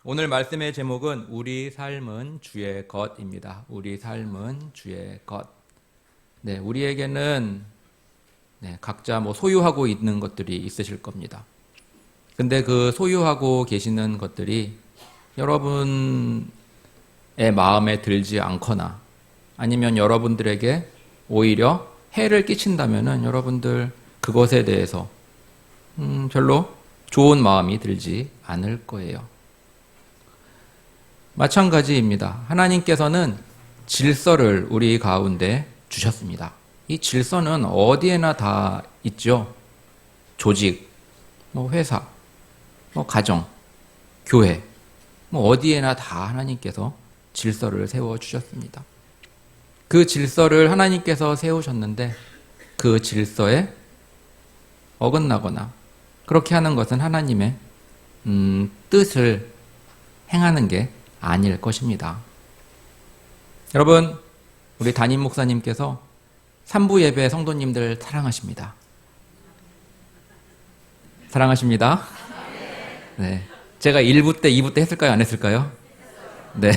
오늘 말씀의 제목은 우리 삶은 주의 것입니다. 우리 삶은 주의 것. 네, 우리에게는 각자 소유하고 있는 것들이 있으실 겁니다. 근데 그 소유하고 계시는 것들이 여러분의 마음에 들지 않거나 아니면 여러분들에게 오히려 해를 끼친다면은 여러분들 그것에 대해서 별로 좋은 마음이 들지 않을 거예요. 마찬가지입니다. 하나님께서는 질서를 우리 가운데 주셨습니다. 이 질서는 어디에나 다 있죠. 조직, 회사, 가정, 교회, 어디에나 다 하나님께서 질서를 세워주셨습니다. 그 질서를 하나님께서 세우셨는데 그 질서에 어긋나거나 그렇게 하는 것은 하나님의 뜻을 행하는 게 아닐 것입니다. 여러분, 우리 담임 목사님께서 3부 예배 성도님들 사랑하십니다. 사랑하십니다. 네. 제가 1부 때, 2부 때 했을까요? 안 했을까요? 네.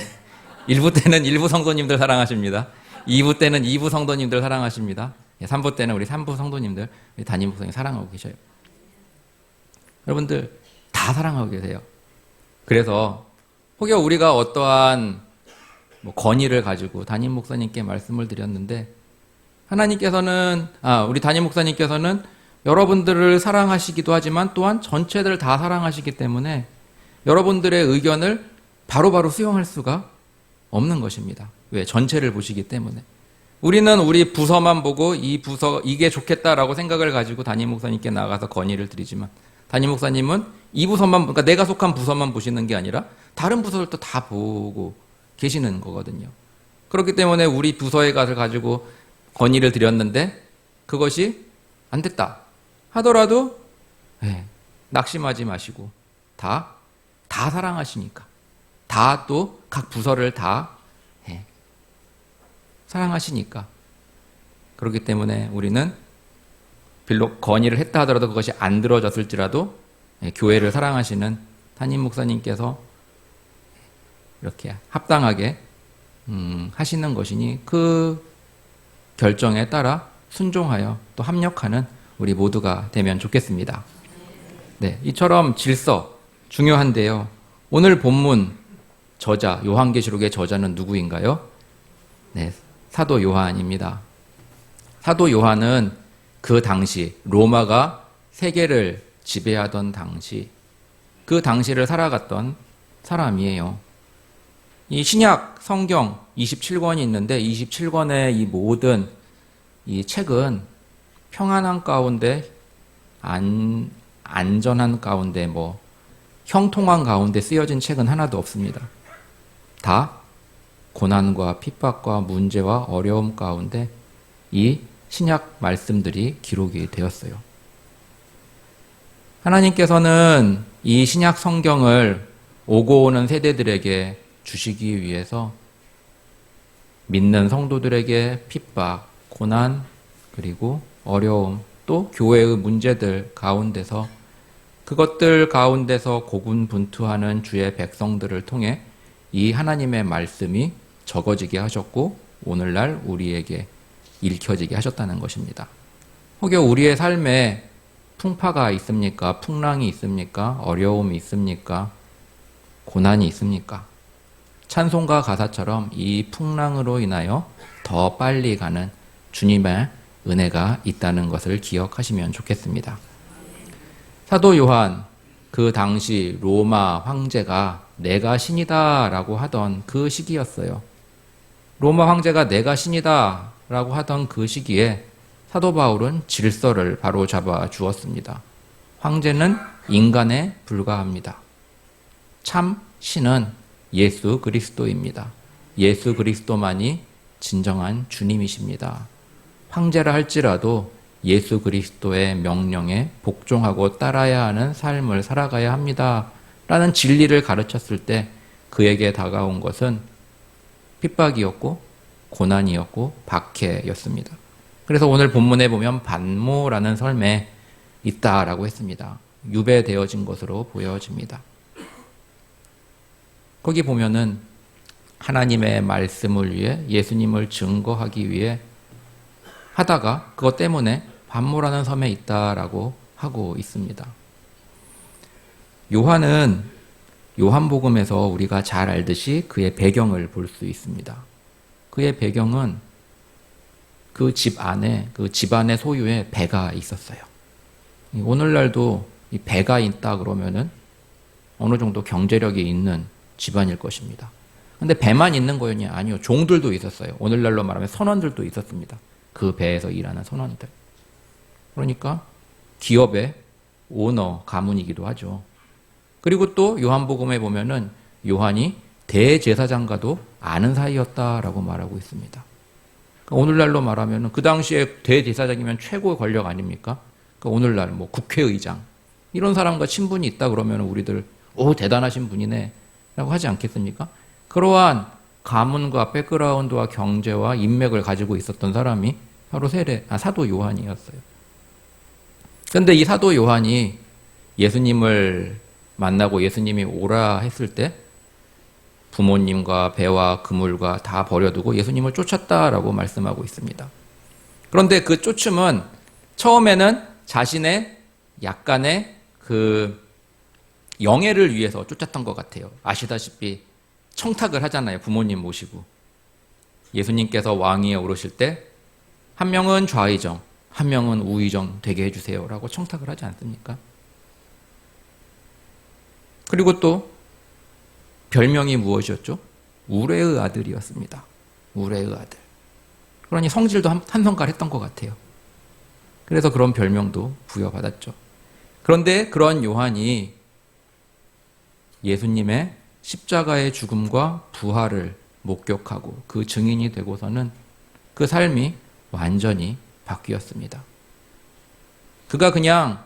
1부 때는 1부 성도님들 사랑하십니다. 2부 때는 2부 성도님들 사랑하십니다. 3부 때는 우리 3부 성도님들, 우리 담임 목사님 사랑하고 계셔요. 여러분들 다 사랑하고 계세요. 그래서 혹여 우리가 어떠한 건의를 가지고 담임 목사님께 말씀을 드렸는데 하나님께서는 우리 담임 목사님께서는 여러분들을 사랑하시기도 하지만 또한 전체들 다 사랑하시기 때문에 여러분들의 의견을 바로바로 수용할 수가 없는 것입니다. 왜? 전체를 보시기 때문에. 우리는 우리 부서만 보고 이 부서 이게 좋겠다라고 생각을 가지고 담임 목사님께 나가서 건의를 드리지만 담임 목사님은 이 부서만, 그러니까 내가 속한 부서만 보시는 게 아니라 다른 부서들도 다 보고 계시는 거거든요. 그렇기 때문에 우리 부서에 가지고 건의를 드렸는데 그것이 안 됐다 하더라도 낙심하지 마시고 다 사랑하시니까 다 또 각 부서를 다 사랑하시니까 그렇기 때문에 우리는 비록 건의를 했다 하더라도 그것이 안 들어졌을지라도 교회를 사랑하시는 담임 목사님께서 이렇게 합당하게 하시는 것이니 그 결정에 따라 순종하여 또 합력하는 우리 모두가 되면 좋겠습니다. 네, 이처럼 질서 중요한데요. 오늘 본문 저자, 요한계시록의 저자는 누구인가요? 네, 사도 요한입니다. 사도 요한은 그 당시 로마가 세계를 지배하던 당시 그 당시를 살아갔던 사람이에요. 이 신약 성경 27권이 있는데 27권의 이 모든 이 책은 평안한 가운데 안전한 가운데 형통한 가운데 쓰여진 책은 하나도 없습니다. 다 고난과 핍박과 문제와 어려움 가운데 이 신약 말씀들이 기록이 되었어요. 하나님께서는 이 신약 성경을 오고 오는 세대들에게 주시기 위해서 믿는 성도들에게 핍박, 고난, 그리고 어려움, 또 교회의 문제들 가운데서 그것들 가운데서 고군분투하는 주의 백성들을 통해 이 하나님의 말씀이 적어지게 하셨고 오늘날 우리에게 읽혀지게 하셨다는 것입니다. 혹여 우리의 삶에 풍파가 있습니까? 풍랑이 있습니까? 어려움이 있습니까? 고난이 있습니까? 찬송가 가사처럼 이 풍랑으로 인하여 더 빨리 가는 주님의 은혜가 있다는 것을 기억하시면 좋겠습니다. 사도 요한, 그 당시 로마 황제가 내가 신이다 라고 하던 그 시기였어요. 로마 황제가 내가 신이다 라고 하던 그 시기에 사도 바울은 질서를 바로 잡아 주었습니다. 황제는 인간에 불과합니다. 참 신은 예수 그리스도입니다. 예수 그리스도만이 진정한 주님이십니다. 황제라 할지라도 예수 그리스도의 명령에 복종하고 따라야 하는 삶을 살아가야 합니다. 라는 진리를 가르쳤을 때 그에게 다가온 것은 핍박이었고 고난이었고 박해였습니다. 그래서 오늘 본문에 보면 반모라는 설매 있다라고 했습니다. 유배되어진 것으로 보여집니다. 거기 보면은 하나님의 말씀을 위해 예수님을 증거하기 위해 하다가 그것 때문에 반모라는 섬에 있다라고 하고 있습니다. 요한은 요한복음에서 우리가 잘 알듯이 그의 배경을 볼 수 있습니다. 그의 배경은 그 집 안에, 그 집안의 소유에 배가 있었어요. 오늘날도 이 배가 있다 그러면은 어느 정도 경제력이 있는 집안일 것입니다. 근데 배만 있는 거였냐? 아니요. 종들도 있었어요. 오늘날로 말하면 선원들도 있었습니다. 그 배에서 일하는 선원들. 그러니까 기업의 오너, 가문이기도 하죠. 그리고 또 요한복음에 보면은 요한이 대제사장과도 아는 사이였다라고 말하고 있습니다. 그러니까 오늘날로 말하면은 그 당시에 대제사장이면 최고의 권력 아닙니까? 그러니까 오늘날 뭐 국회의장 이런 사람과 친분이 있다 그러면 우리들 오 대단하신 분이네 라고 하지 않겠습니까? 그러한 가문과 백그라운드와 경제와 인맥을 가지고 있었던 사람이 바로 사도 요한이었어요. 그런데 이 사도 요한이 예수님을 만나고 예수님이 오라 했을 때 부모님과 배와 그물과 다 버려두고 예수님을 쫓았다라고 말씀하고 있습니다. 그런데 그 쫓음은 처음에는 자신의 약간의 그 영예를 위해서 쫓았던 것 같아요. 아시다시피 청탁을 하잖아요. 부모님 모시고. 예수님께서 왕위에 오르실 때 한 명은 좌의정, 한 명은 우의정 되게 해주세요 라고 청탁을 하지 않습니까? 그리고 또 별명이 무엇이었죠? 우레의 아들이었습니다. 우레의 아들. 그러니 성질도 한성깔 했던 것 같아요. 그래서 그런 별명도 부여받았죠. 그런데 그런 요한이 예수님의 십자가의 죽음과 부활을 목격하고 그 증인이 되고서는 그 삶이 완전히 바뀌었습니다. 그가 그냥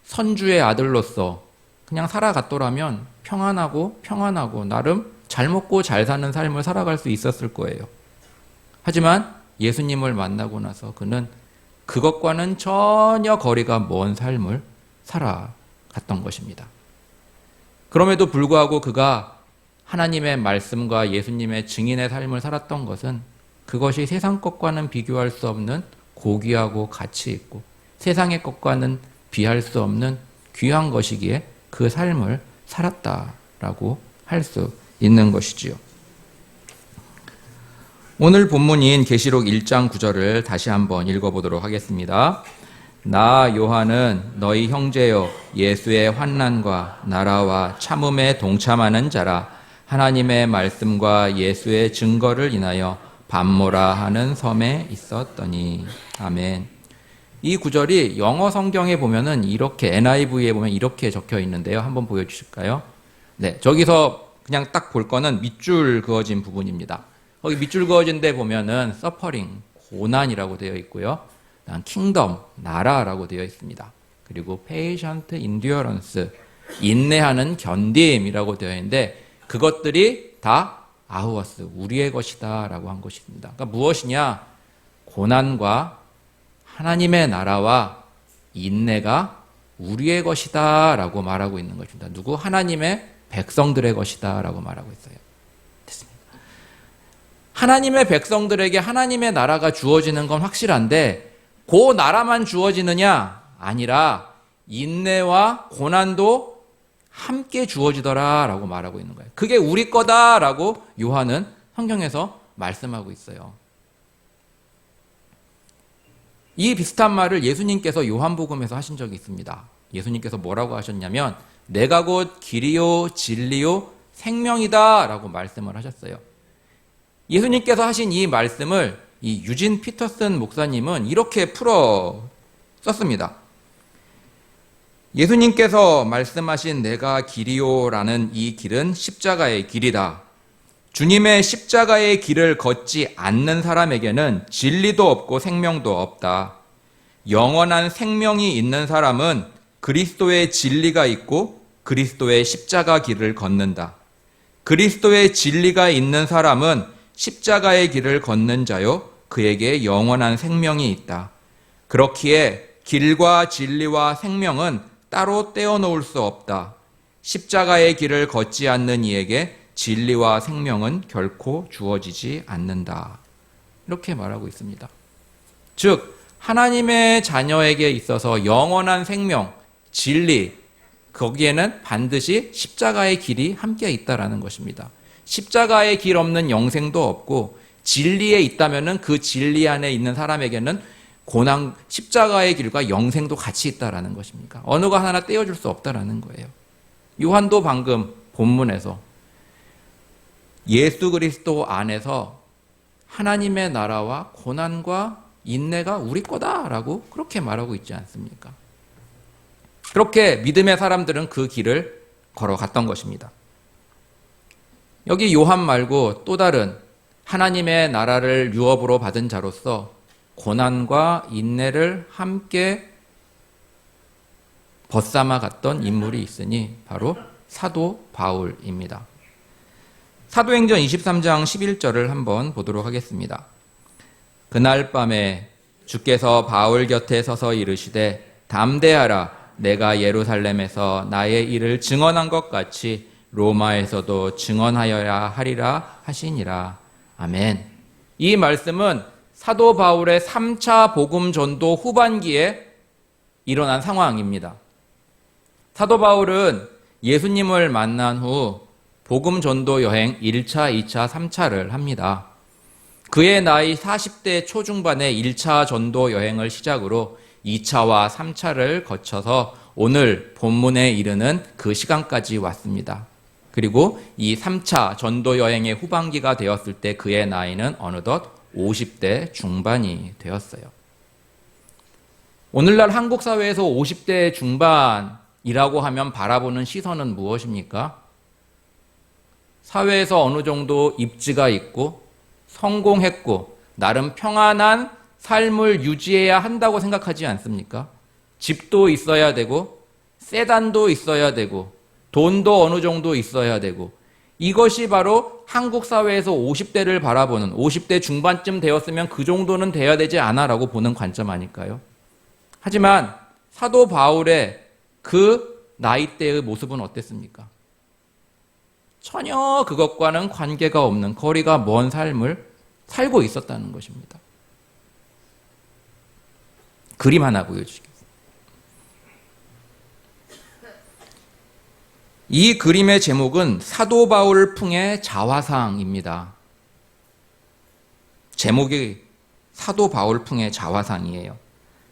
선주의 아들로서 그냥 살아갔더라면 평안하고 나름 잘 먹고 잘 사는 삶을 살아갈 수 있었을 거예요. 하지만 예수님을 만나고 나서 그는 그것과는 전혀 거리가 먼 삶을 살아갔던 것입니다. 그럼에도 불구하고 그가 하나님의 말씀과 예수님의 증인의 삶을 살았던 것은 그것이 세상 것과는 비교할 수 없는 고귀하고 가치 있고 세상의 것과는 비할 수 없는 귀한 것이기에 그 삶을 살았다라고 할 수 있는 것이지요. 오늘 본문인 계시록 1장 9절을 다시 한번 읽어보도록 하겠습니다. 나 요한은 너희 형제여 예수의 환난과 나라와 참음에 동참하는 자라 하나님의 말씀과 예수의 증거를 인하여 반모라 하는 섬에 있었더니. 아멘. 이 구절이 영어 성경에 보면은 이렇게 NIV에 보면 이렇게 적혀 있는데요. 한번 보여주실까요? 네, 저기서 그냥 딱 볼 거는 밑줄 그어진 부분입니다. 거기 밑줄 그어진 데 보면은 suffering, 고난이라고 되어 있고요. kingdom, 나라라고 되어 있습니다. 그리고 patient endurance, 인내하는 견딤이라고 되어 있는데 그것들이 다 ours, 우리의 것이다 라고 한 것입니다. 그러니까 무엇이냐? 고난과 하나님의 나라와 인내가 우리의 것이다 라고 말하고 있는 것입니다. 누구? 하나님의 백성들의 것이다 라고 말하고 있어요. 됐습니다. 하나님의 백성들에게 하나님의 나라가 주어지는 건 확실한데 그 나라만 주어지느냐? 아니라 인내와 고난도 함께 주어지더라 라고 말하고 있는 거예요. 그게 우리 거다 라고 요한은 성경에서 말씀하고 있어요. 이 비슷한 말을 예수님께서 요한복음에서 하신 적이 있습니다. 예수님께서 뭐라고 하셨냐면 내가 곧 길이요 진리요 생명이다 라고 말씀을 하셨어요. 예수님께서 하신 이 말씀을 이 유진 피터슨 목사님은 이렇게 풀어 썼습니다. 예수님께서 말씀하신 내가 길이요라는 이 길은 십자가의 길이다. 주님의 십자가의 길을 걷지 않는 사람에게는 진리도 없고 생명도 없다. 영원한 생명이 있는 사람은 그리스도의 진리가 있고 그리스도의 십자가 길을 걷는다. 그리스도의 진리가 있는 사람은 십자가의 길을 걷는 자요 그에게 영원한 생명이 있다. 그렇기에 길과 진리와 생명은 따로 떼어놓을 수 없다. 십자가의 길을 걷지 않는 이에게 진리와 생명은 결코 주어지지 않는다. 이렇게 말하고 있습니다. 즉 하나님의 자녀에게 있어서 영원한 생명, 진리, 거기에는 반드시 십자가의 길이 함께 있다라는 것입니다. 십자가의 길 없는 영생도 없고 진리에 있다면은 그 진리 안에 있는 사람에게는 고난, 십자가의 길과 영생도 같이 있다라는 것입니까? 어느 거 하나 떼어줄 수 없다라는 거예요. 요한도 방금 본문에서 예수 그리스도 안에서 하나님의 나라와 고난과 인내가 우리 거다라고 그렇게 말하고 있지 않습니까? 그렇게 믿음의 사람들은 그 길을 걸어갔던 것입니다. 여기 요한 말고 또 다른 하나님의 나라를 유업으로 받은 자로서 고난과 인내를 함께 벗삼아 갔던 인물이 있으니 바로 사도 바울입니다. 사도행전 23장 11절을 한번 보도록 하겠습니다. 그날 밤에 주께서 바울 곁에 서서 이르시되 담대하라, 내가 예루살렘에서 나의 일을 증언한 것 같이 로마에서도 증언하여야 하리라 하시니라. 아멘. 이 말씀은 사도 바울의 3차 복음 전도 후반기에 일어난 상황입니다. 사도 바울은 예수님을 만난 후 복음 전도 여행 1차, 2차, 3차를 합니다. 그의 나이 40대 초중반에 1차 전도 여행을 시작으로 2차와 3차를 거쳐서 오늘 본문에 이르는 그 시간까지 왔습니다. 그리고 이 3차 전도 여행의 후반기가 되었을 때 그의 나이는 어느덧 50대 중반이 되었어요. 오늘날 한국 사회에서 50대 중반이라고 하면 바라보는 시선은 무엇입니까? 사회에서 어느 정도 입지가 있고 성공했고 나름 평안한 삶을 유지해야 한다고 생각하지 않습니까? 집도 있어야 되고 세단도 있어야 되고 돈도 어느 정도 있어야 되고 이것이 바로 한국 사회에서 50대를 바라보는 50대 중반쯤 되었으면 그 정도는 돼야 되지 않아 라고 보는 관점 아닐까요? 하지만 사도 바울의 그 나이대의 모습은 어땠습니까? 전혀 그것과는 관계가 없는 거리가 먼 삶을 살고 있었다는 것입니다. 그림 하나 보여주시겠습니다. 이 그림의 제목은 사도 바울 풍의 자화상입니다. 제목이 사도 바울 풍의 자화상이에요.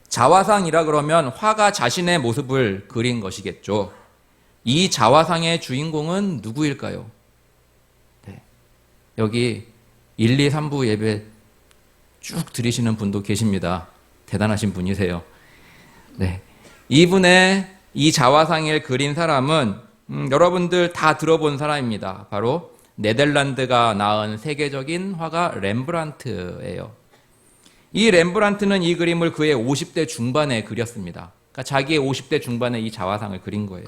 자화상이라 그러면 화가 자신의 모습을 그린 것이겠죠. 이 자화상의 주인공은 누구일까요? 네. 여기 1, 2, 3부 예배 쭉 들으시는 분도 계십니다. 대단하신 분이세요. 네. 이분의 이 자화상을 그린 사람은 여러분들 다 들어본 사람입니다. 바로 네덜란드가 낳은 세계적인 화가 렘브란트예요. 이 렘브란트는 이 그림을 그의 50대 중반에 그렸습니다. 그러니까 자기의 50대 중반에 이 자화상을 그린 거예요.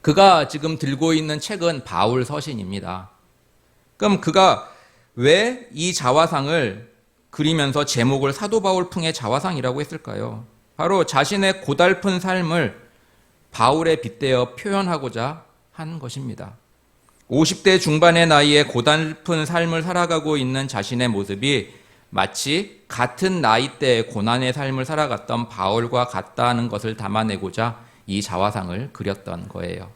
그가 지금 들고 있는 책은 바울 서신입니다. 그럼 그가 왜 이 자화상을 그리면서 제목을 사도 바울 풍의 자화상이라고 했을까요? 바로 자신의 고달픈 삶을 바울에 빗대어 표현하고자 한 것입니다. 50대 중반의 나이에 고달픈 삶을 살아가고 있는 자신의 모습이 마치 같은 나이대의 고난의 삶을 살아갔던 바울과 같다는 것을 담아내고자 이 자화상을 그렸던 거예요.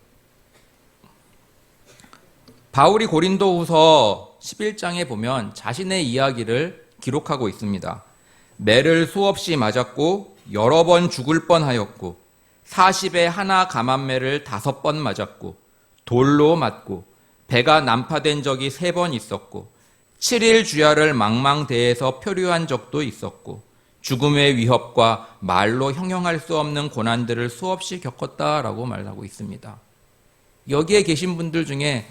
바울이 고린도후서 11장에 보면 자신의 이야기를 기록하고 있습니다. 매를 수없이 맞았고 여러 번 죽을 뻔하였고 40에 하나 감한매를 5번 맞았고 돌로 맞고 배가 난파된 적이 3번 있었고 7일 주야를 망망대해서 표류한 적도 있었고 죽음의 위협과 말로 형용할 수 없는 고난들을 수없이 겪었다라고 말하고 있습니다. 여기에 계신 분들 중에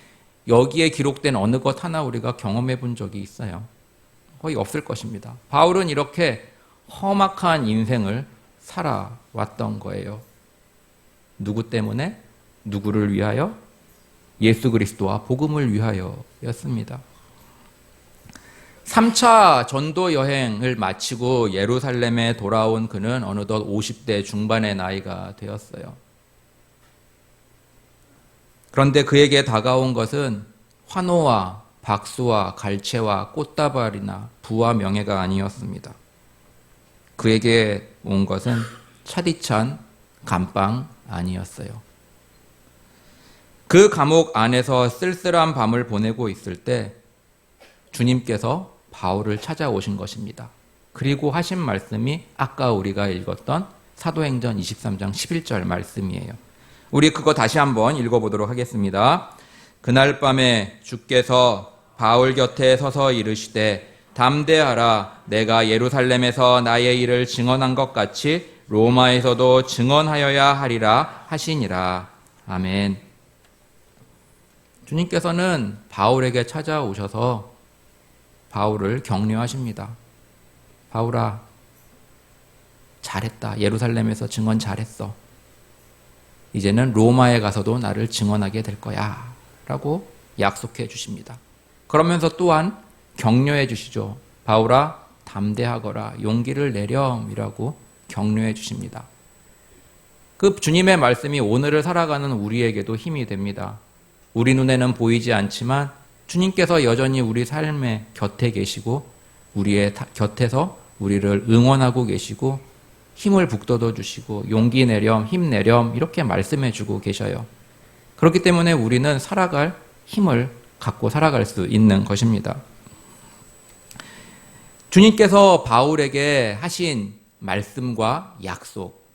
여기에 기록된 어느 것 하나 우리가 경험해 본 적이 있어요? 거의 없을 것입니다. 바울은 이렇게 험악한 인생을 살아왔던 거예요. 누구 때문에? 누구를 위하여? 예수 그리스도와 복음을 위하여였습니다. 3차 전도 여행을 마치고 예루살렘에 돌아온 그는 어느덧 50대 중반의 나이가 되었어요. 그런데 그에게 다가온 것은 환호와 박수와 갈채와 꽃다발이나 부와 명예가 아니었습니다. 그에게 온 것은 차디찬 감방 아니었어요. 그 감옥 안에서 쓸쓸한 밤을 보내고 있을 때 주님께서 바울을 찾아오신 것입니다. 그리고 하신 말씀이 아까 우리가 읽었던 사도행전 23장 11절 말씀이에요. 우리 그거 다시 한번 읽어보도록 하겠습니다. 그날 밤에 주께서 바울 곁에 서서 이르시되 담대하라, 내가 예루살렘에서 나의 일을 증언한 것 같이 로마에서도 증언하여야 하리라 하시니라. 아멘. 주님께서는 바울에게 찾아오셔서 바울을 격려하십니다. 바울아, 잘했다. 예루살렘에서 증언 잘했어. 이제는 로마에 가서도 나를 증언하게 될 거야 라고 약속해 주십니다. 그러면서 또한 격려해 주시죠. 바울아, 담대하거라, 용기를 내렴이라고 격려해 주십니다. 그 주님의 말씀이 오늘을 살아가는 우리에게도 힘이 됩니다. 우리 눈에는 보이지 않지만 주님께서 여전히 우리 삶의 곁에 계시고 우리의 곁에서 우리를 응원하고 계시고 힘을 북돋워 주시고 용기 내렴, 힘내렴 이렇게 말씀해 주고 계셔요. 그렇기 때문에 우리는 살아갈 힘을 갖고 살아갈 수 있는 것입니다. 주님께서 바울에게 하신 말씀과 약속,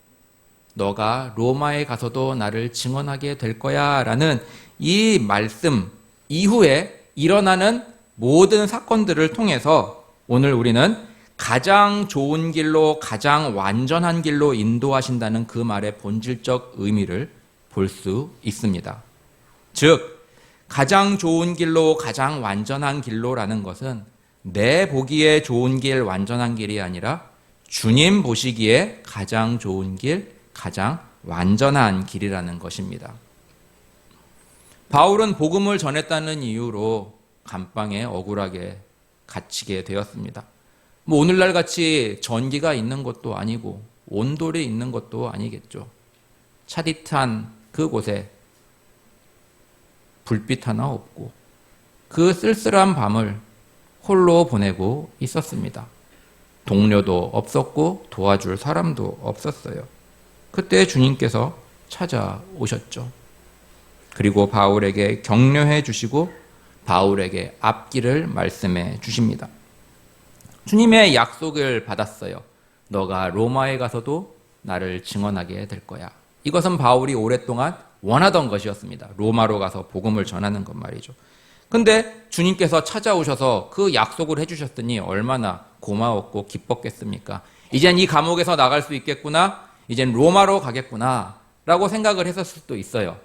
너가 로마에 가서도 나를 증언하게 될 거야 라는 이 말씀 이후에 일어나는 모든 사건들을 통해서 오늘 우리는 가장 좋은 길로, 가장 완전한 길로 인도하신다는 그 말의 본질적 의미를 볼 수 있습니다. 즉, 가장 좋은 길로, 가장 완전한 길로라는 것은 내 보기에 좋은 길, 완전한 길이 아니라 주님 보시기에 가장 좋은 길, 가장 완전한 길이라는 것입니다. 바울은 복음을 전했다는 이유로 감방에 억울하게 갇히게 되었습니다. 오늘날 같이 전기가 있는 것도 아니고 온돌이 있는 것도 아니겠죠. 차디찬 그곳에 불빛 하나 없고 그 쓸쓸한 밤을 홀로 보내고 있었습니다. 동료도 없었고 도와줄 사람도 없었어요. 그때 주님께서 찾아오셨죠. 그리고 바울에게 격려해 주시고 바울에게 앞길을 말씀해 주십니다. 주님의 약속을 받았어요. 너가 로마에 가서도 나를 증언하게 될 거야. 이것은 바울이 오랫동안 원하던 것이었습니다. 로마로 가서 복음을 전하는 것 말이죠. 근데 주님께서 찾아오셔서 그 약속을 해주셨더니 얼마나 고마웠고 기뻤겠습니까? 이젠 이 감옥에서 나갈 수 있겠구나, 이젠 로마로 가겠구나 라고 생각을 했을 수도 있어요.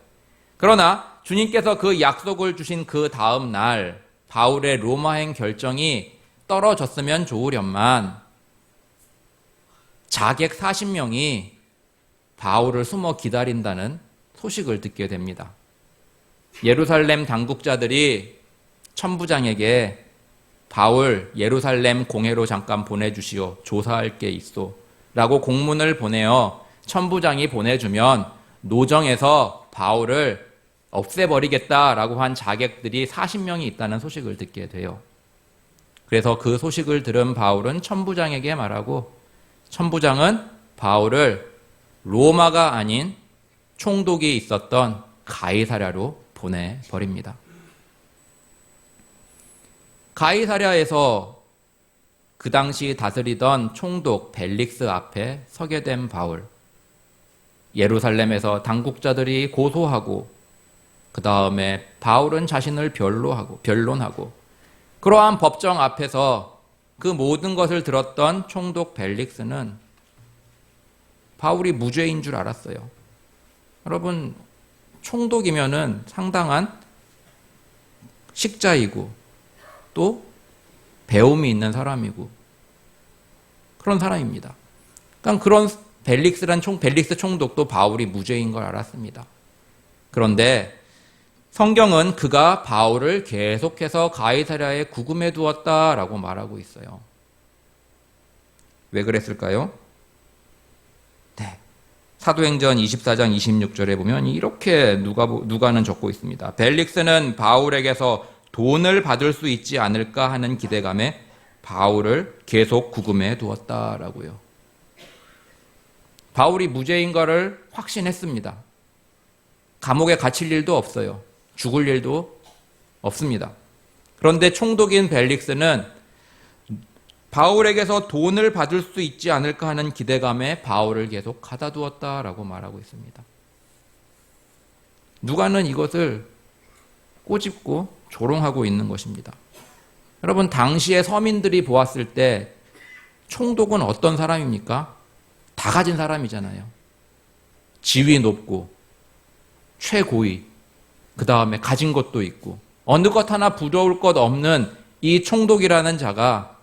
그러나 주님께서 그 약속을 주신 그 다음 날 바울의 로마행 결정이 떨어졌으면 좋으련만 자객 40명이 바울을 숨어 기다린다는 소식을 듣게 됩니다. 예루살렘 당국자들이 천부장에게 바울 예루살렘 공회로 잠깐 보내주시오. 조사할 게 있소. 라고 공문을 보내어 천부장이 보내주면 노정에서 바울을 없애버리겠다라고 한 자객들이 40명이 있다는 소식을 듣게 돼요. 그래서 그 소식을 들은 바울은 천부장에게 말하고 천부장은 바울을 로마가 아닌 총독이 있었던 가이사랴로 보내버립니다. 가이사랴에서 그 당시 다스리던 총독 벨릭스 앞에 서게 된 바울. 예루살렘에서 당국자들이 고소하고 그 다음에 바울은 자신을 변론하고 그러한 법정 앞에서 그 모든 것을 들었던 총독 벨릭스는 바울이 무죄인 줄 알았어요. 여러분, 총독이면은 상당한 식자이고 또 배움이 있는 사람이고 그런 사람입니다. 그러니까 그런 벨릭스 총독도 바울이 무죄인 걸 알았습니다. 그런데 성경은 그가 바울을 계속해서 가이사랴에 구금해 두었다라고 말하고 있어요. 왜 그랬을까요? 네. 사도행전 24장 26절에 보면 이렇게 누가는 적고 있습니다. 벨릭스는 바울에게서 돈을 받을 수 있지 않을까 하는 기대감에 바울을 계속 구금해 두었다라고요. 바울이 무죄인 것을 확신했습니다. 감옥에 갇힐 일도 없어요. 죽을 일도 없습니다. 그런데 총독인 벨릭스는 바울에게서 돈을 받을 수 있지 않을까 하는 기대감에 바울을 계속 가다두었다라고 말하고 있습니다. 누가는 이것을 꼬집고 조롱하고 있는 것입니다. 여러분, 당시의 서민들이 보았을 때 총독은 어떤 사람입니까? 다 가진 사람이잖아요. 지위 높고 최고위, 그 다음에 가진 것도 있고 어느 것 하나 부러울 것 없는 이 총독이라는 자가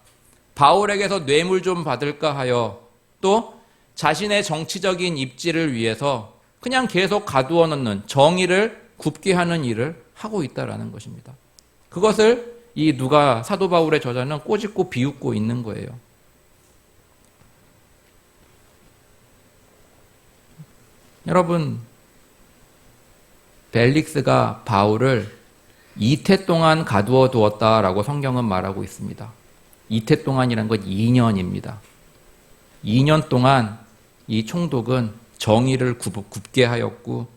바울에게서 뇌물 좀 받을까 하여 또 자신의 정치적인 입지를 위해서 그냥 계속 가두어 놓는, 정의를 굽게 하는 일을 하고 있다라는 것입니다. 그것을 이 누가 사도 바울의 저자는 꼬집고 비웃고 있는 거예요. 여러분, 벨릭스가 바울을 이태 동안 가두어 두었다라고 성경은 말하고 있습니다. 이태 동안이란 건 2년입니다. 2년 동안 이 총독은 정의를 굽게 하였고,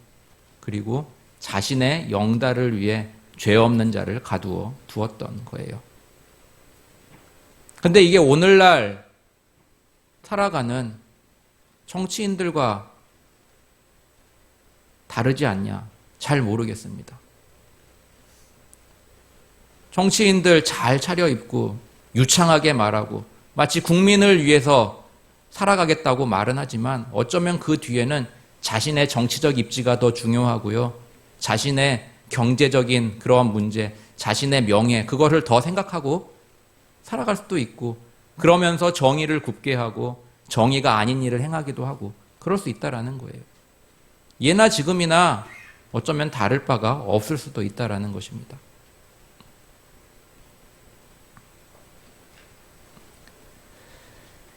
그리고 자신의 영달을 위해 죄 없는 자를 가두어 두었던 거예요. 근데 이게 오늘날 살아가는 정치인들과 다르지 않냐? 잘 모르겠습니다. 정치인들 잘 차려입고 유창하게 말하고 마치 국민을 위해서 살아가겠다고 말은 하지만 어쩌면 그 뒤에는 자신의 정치적 입지가 더 중요하고요. 자신의 경제적인 그러한 문제, 자신의 명예, 그거를 더 생각하고 살아갈 수도 있고, 그러면서 정의를 굽게 하고 정의가 아닌 일을 행하기도 하고 그럴 수 있다라는 거예요. 예나 지금이나 어쩌면 다를 바가 없을 수도 있다라는 것입니다.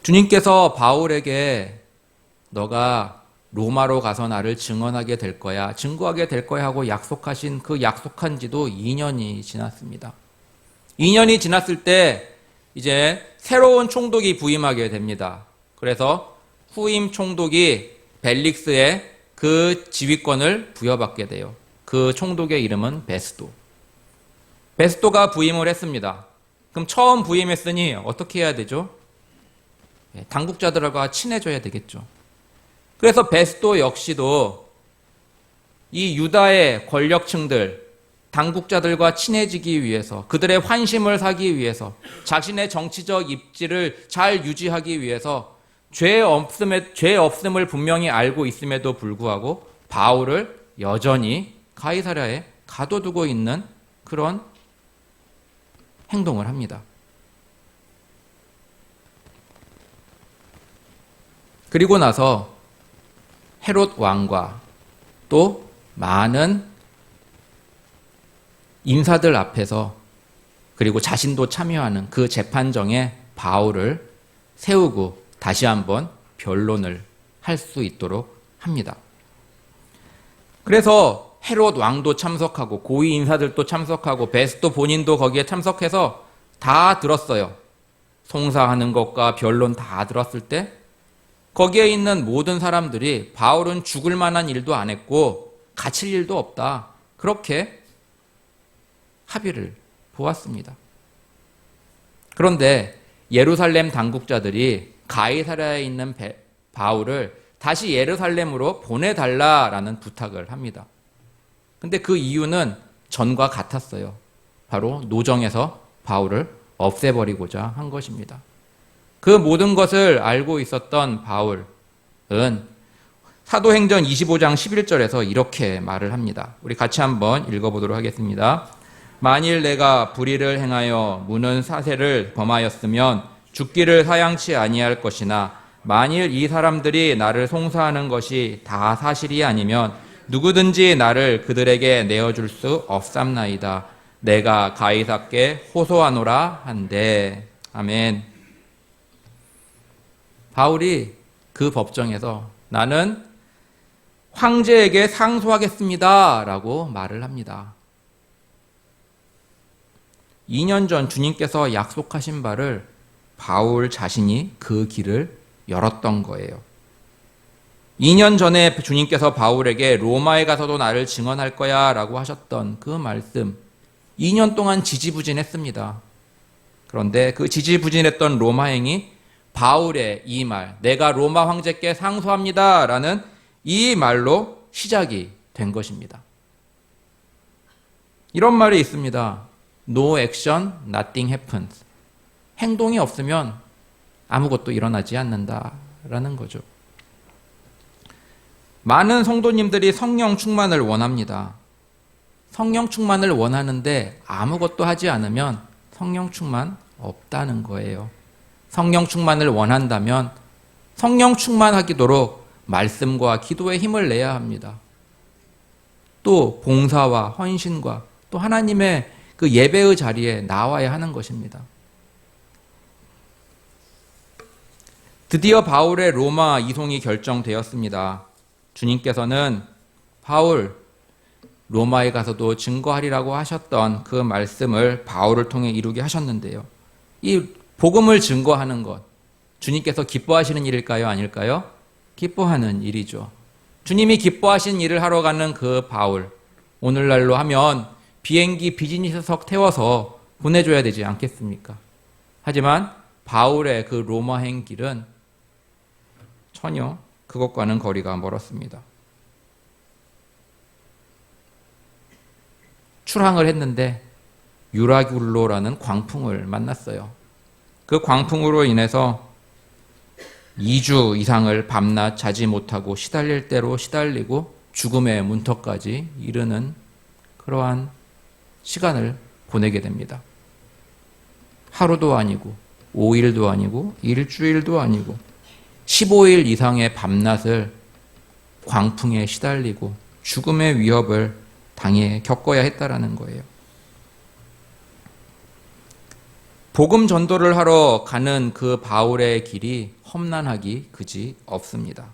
주님께서 바울에게 너가 로마로 가서 나를 증언하게 될 거야, 증거하게 될 거야 하고 약속하신 그 약속한 지도 2년이 지났습니다. 2년이 지났을 때 이제 새로운 총독이 부임하게 됩니다. 그래서 후임 총독이 벨릭스의 그 지휘권을 부여받게 돼요. 그 총독의 이름은 베스도. 베스도가 부임을 했습니다. 그럼 처음 부임했으니 어떻게 해야 되죠? 당국자들과 친해져야 되겠죠. 그래서 베스도 역시도 이 유다의 권력층들, 당국자들과 친해지기 위해서, 그들의 환심을 사기 위해서, 자신의 정치적 입지를 잘 유지하기 위해서 죄 없음을 분명히 알고 있음에도 불구하고 바울을 여전히 가이사랴에 가둬두고 있는 그런 행동을 합니다. 그리고 나서 헤롯 왕과 또 많은 인사들 앞에서, 그리고 자신도 참여하는 그 재판정에 바울을 세우고 다시 한번 변론을 할 수 있도록 합니다. 그래서 헤롯 왕도 참석하고 고위 인사들도 참석하고 베스도 본인도 거기에 참석해서 다 들었어요. 송사하는 것과 변론 다 들었을 때 거기에 있는 모든 사람들이 바울은 죽을 만한 일도 안 했고 갇힐 일도 없다, 그렇게 합의를 보았습니다. 그런데 예루살렘 당국자들이 가이사랴에 있는 바울을 다시 예루살렘으로 보내달라라는 부탁을 합니다. 근데 그 이유는 전과 같았어요. 바로 노정에서 바울을 없애버리고자 한 것입니다. 그 모든 것을 알고 있었던 바울은 사도행전 25장 11절에서 이렇게 말을 합니다. 우리 같이 한번 읽어보도록 하겠습니다. 만일 내가 불의를 행하여 무는 사세를 범하였으면 죽기를 사양치 아니할 것이나 만일 이 사람들이 나를 송사하는 것이 다 사실이 아니면 누구든지 나를 그들에게 내어줄 수 없삼나이다. 내가 가이사께 호소하노라 한대. 아멘. 바울이 그 법정에서 나는 황제에게 상소하겠습니다 라고 말을 합니다. 2년 전 주님께서 약속하신 바를 바울 자신이 그 길을 열었던 거예요. 2년 전에 주님께서 바울에게 로마에 가서도 나를 증언할 거야 라고 하셨던 그 말씀, 2년 동안 지지부진했습니다. 그런데 그 지지부진했던 로마행이 바울의 이 말, 내가 로마 황제께 상소합니다 라는 이 말로 시작이 된 것입니다. 이런 말이 있습니다. No action, nothing happens. 행동이 없으면 아무것도 일어나지 않는다라는 거죠. 많은 성도님들이 성령 충만을 원합니다. 성령 충만을 원하는데 아무것도 하지 않으면 성령 충만 없다는 거예요. 성령 충만을 원한다면 성령 충만하기도록 말씀과 기도에 힘을 내야 합니다. 또 봉사와 헌신과 또 하나님의 그 예배의 자리에 나와야 하는 것입니다. 드디어 바울의 로마 이송이 결정되었습니다. 주님께서는 바울 로마에 가서도 증거하리라고 하셨던 그 말씀을 바울을 통해 이루게 하셨는데요. 이 복음을 증거하는 것, 주님께서 기뻐하시는 일일까요? 아닐까요? 기뻐하는 일이죠. 주님이 기뻐하신 일을 하러 가는 그 바울, 오늘날로 하면 비행기 비즈니스석 태워서 보내줘야 되지 않겠습니까? 하지만 바울의 그 로마행 길은 전혀 그것과는 거리가 멀었습니다. 출항을 했는데 유라굴로라는 광풍을 만났어요. 그 광풍으로 인해서 2주 이상을 밤낮 자지 못하고 시달릴 대로 시달리고 죽음의 문턱까지 이르는 그러한 시간을 보내게 됩니다. 하루도 아니고 5일도 아니고 일주일도 아니고 15일 이상의 밤낮을 광풍에 시달리고 죽음의 위협을 겪어야 했다라는 거예요. 복음 전도를 하러 가는 그 바울의 길이 험난하기 그지 없습니다.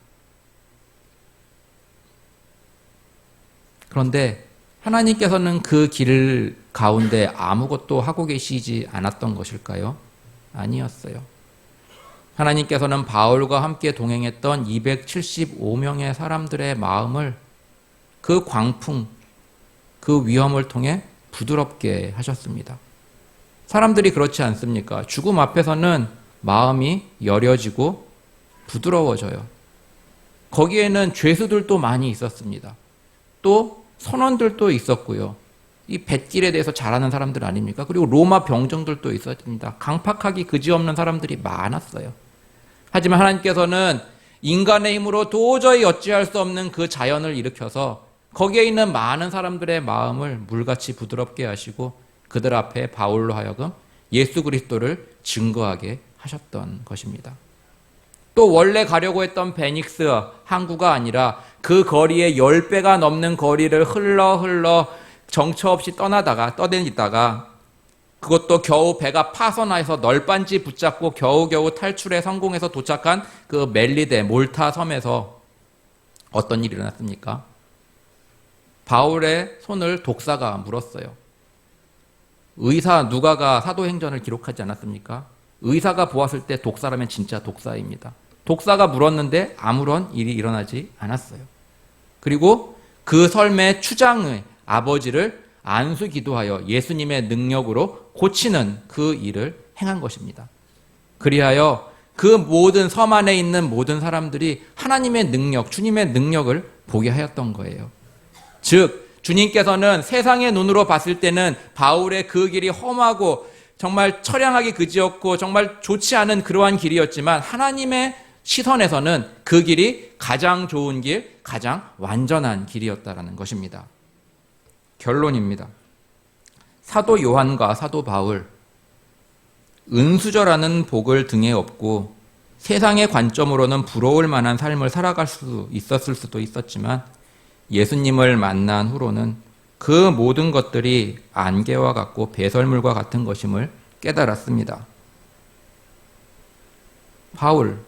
그런데 하나님께서는 그 길 가운데 아무것도 하고 계시지 않았던 것일까요? 아니었어요. 하나님께서는 바울과 함께 동행했던 275명의 사람들의 마음을 그 광풍, 그 위험을 통해 부드럽게 하셨습니다. 사람들이 그렇지 않습니까? 죽음 앞에서는 마음이 여려지고 부드러워져요. 거기에는 죄수들도 많이 있었습니다. 또 선원들도 있었고요. 이 뱃길에 대해서 잘 아는 사람들 아닙니까? 그리고 로마 병정들도 있었습니다. 강팍하기 그지없는 사람들이 많았어요. 하지만 하나님께서는 인간의 힘으로 도저히 어찌할 수 없는 그 자연을 일으켜서 거기에 있는 많은 사람들의 마음을 물같이 부드럽게 하시고 그들 앞에 바울로 하여금 예수 그리스도를 증거하게 하셨던 것입니다. 또 원래 가려고 했던 베닉스 항구가 아니라 그 거리의 10배가 넘는 거리를 흘러 정처 없이 떠다니다가 그것도 겨우 배가 파손해서 널빤지 붙잡고 겨우겨우 탈출에 성공해서 도착한 그 멜리데 몰타 섬에서 어떤 일이 일어났습니까? 바울의 손을 독사가 물었어요. 의사 누가가 사도행전을 기록하지 않았습니까? 의사가 보았을 때 독사라면 진짜 독사입니다. 독사가 물었는데 아무런 일이 일어나지 않았어요. 그리고 그 섬의 추장의 아버지를 안수 기도하여 예수님의 능력으로 고치는 그 일을 행한 것입니다. 그리하여 그 모든 섬 안에 있는 모든 사람들이 하나님의 능력, 주님의 능력을 보게 하였던 거예요. 즉 주님께서는 세상의 눈으로 봤을 때는 바울의 그 길이 험하고 정말 처량하기 그지없고 정말 좋지 않은 그러한 길이었지만 하나님의 시선에서는 그 길이 가장 좋은 길, 가장 완전한 길이었다라는 것입니다. 결론입니다. 사도 요한과 사도 바울, 은수저라는 복을 등에 업고 세상의 관점으로는 부러울 만한 삶을 살아갈 수 있었을 수도 있었지만 예수님을 만난 후로는 그 모든 것들이 안개와 같고 배설물과 같은 것임을 깨달았습니다. 바울,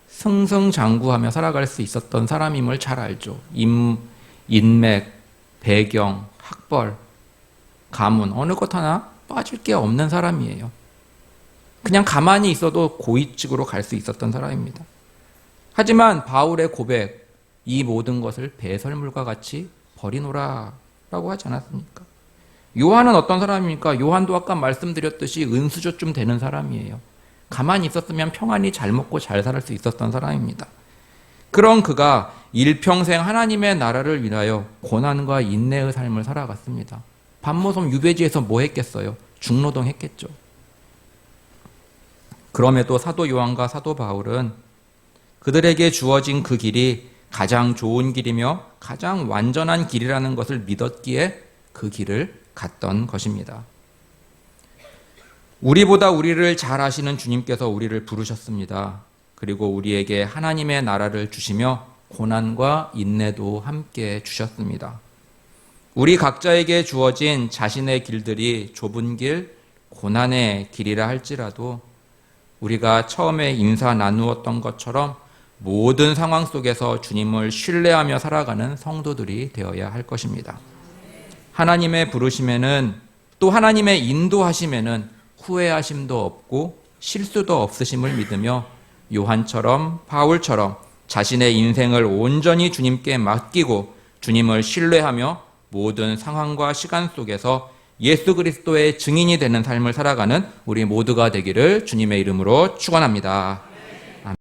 승승장구하며 살아갈 수 있었던 사람임을 잘 알죠. 인맥, 배경, 학벌, 가문 어느 것 하나 빠질 게 없는 사람이에요. 그냥 가만히 있어도 고위직으로 갈 수 있었던 사람입니다. 하지만 바울의 고백, 이 모든 것을 배설물과 같이 버리노라 라고 하지 않았습니까? 요한은 어떤 사람입니까? 요한도 아까 말씀드렸듯이 은수저쯤 되는 사람이에요. 가만히 있었으면 평안히 잘 먹고 잘 살 수 있었던 사람입니다. 그런 그가 일평생 하나님의 나라를 위하여 고난과 인내의 삶을 살아갔습니다. 밤모섬 유배지에서 뭐 했겠어요? 중노동 했겠죠. 그럼에도 사도 요한과 사도 바울은 그들에게 주어진 그 길이 가장 좋은 길이며 가장 완전한 길이라는 것을 믿었기에 그 길을 갔던 것입니다. 우리보다 우리를 잘 아시는 주님께서 우리를 부르셨습니다. 그리고 우리에게 하나님의 나라를 주시며 고난과 인내도 함께 주셨습니다. 우리 각자에게 주어진 자신의 길들이 좁은 길, 고난의 길이라 할지라도 우리가 처음에 인사 나누었던 것처럼 모든 상황 속에서 주님을 신뢰하며 살아가는 성도들이 되어야 할 것입니다. 하나님의 부르심에는 또 하나님의 인도하심에는 후회하심도 없고 실수도 없으심을 믿으며 요한처럼 바울처럼 자신의 인생을 온전히 주님께 맡기고 주님을 신뢰하며 모든 상황과 시간 속에서 예수 그리스도의 증인이 되는 삶을 살아가는 우리 모두가 되기를 주님의 이름으로 축원합니다.